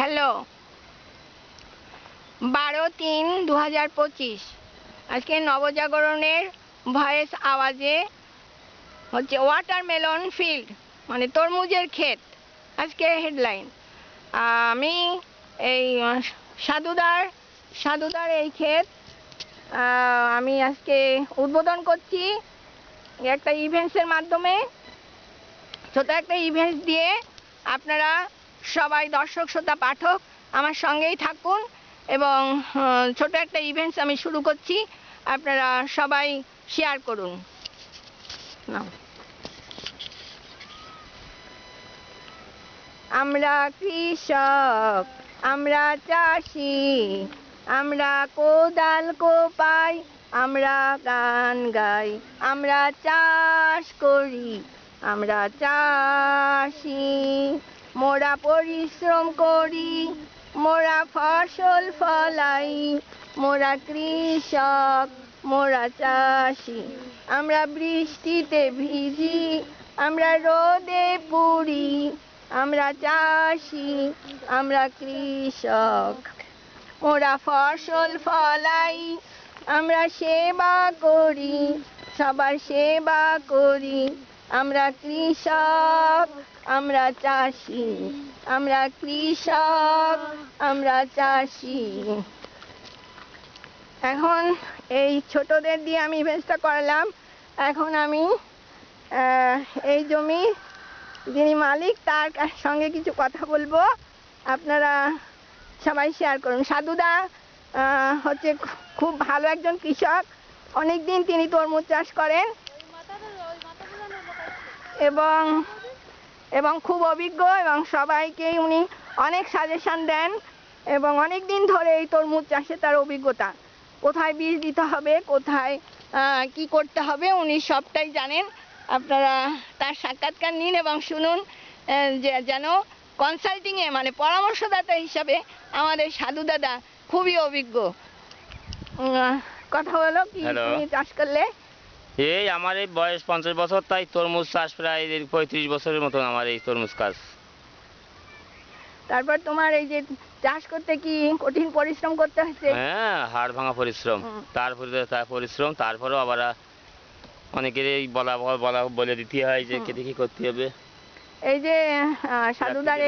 Hello, 12-3-2025 আজকে নবজাগরণের voice আওয়াজে হচ্ছে ওয়াটারমেলন ফিল্ড, মানে তরমুজের ক্ষেত। আজকে হেডলাইন আমি এই সাধুদার এই ক্ষেত আমি আজকে উদ্বোধন করছি একটা ইভেন্টসের মাধ্যমে। ছোট একটা ইভেন্টস দিয়ে আপনারা সবাই দর্শক শ্রোতা পাঠক আমার সঙ্গেই থাকুন এবং ছোট একটা ইভেন্টস আমি শুরু করছি, আপনারা সবাই শেয়ার করুন। আমরা কৃষক, আমরা চাষি, আমরা কোদাল কোপাই, আমরা গান গাই, আমরা চাষ করি, আমরা চাষি। মোরা পরিশ্রম করি, মোরা ফসল ফলাই, মোরা কৃষক, মোরা চাষি। আমরা বৃষ্টিতে ভিজি, আমরা রোদে পুড়ি, আমরা চাষি, আমরা কৃষক। মোরা ফসল ফলাই, আমরা সেবা করি, সবার সেবা করি, আমরা কৃষক, আমরা চাষি, আমরা কৃষক, আমরা চাষি। এখন এই ছোটদের দিয়ে আমি ইভেন্টটা করালাম। এখন আমি এই জমি যিনি মালিক তার সঙ্গে কিছু কথা বলবো, আপনারা সবাই শেয়ার করুন। সাধুদা হচ্ছে খুব ভালো একজন কৃষক, অনেক দিন তিনি তরমুজ চাষ করেন এবং খুব অভিজ্ঞ, এবং সবাইকেই উনি অনেক সাজেশন দেন এবং অনেক দিন ধরে এই তরমুজ চাষে তার অভিজ্ঞতা। কোথায় বীজ দিতে হবে, কোথায় কি করতে হবে, উনি সবটাই জানেন। আপনারা তার সাক্ষাৎকার নিন এবং শুনুন, যেন কনসাল্টিংয়ে মানে পরামর্শদাতা হিসাবে আমাদের সাধু দাদা খুবই অভিজ্ঞ। কথা হলো কি তুমি চাষ করলে? এই আমার এই বয়স 50 বছর, তাই তরমুজ চাষ প্রায় 35 বছরের মতন আমার এই তরমুজ কাজ। তারপর তোমার এই যে চাষ করতে কি কঠিন পরিশ্রম করতে হয়েছে? হ্যাঁ, হাড় ভাঙা পরিশ্রম। তারপরে পরিশ্রম, তারপরেও আবার অনেকের এই বলে দিতে হয় যে কেটে কি করতে হবে। এই যে সাধুদার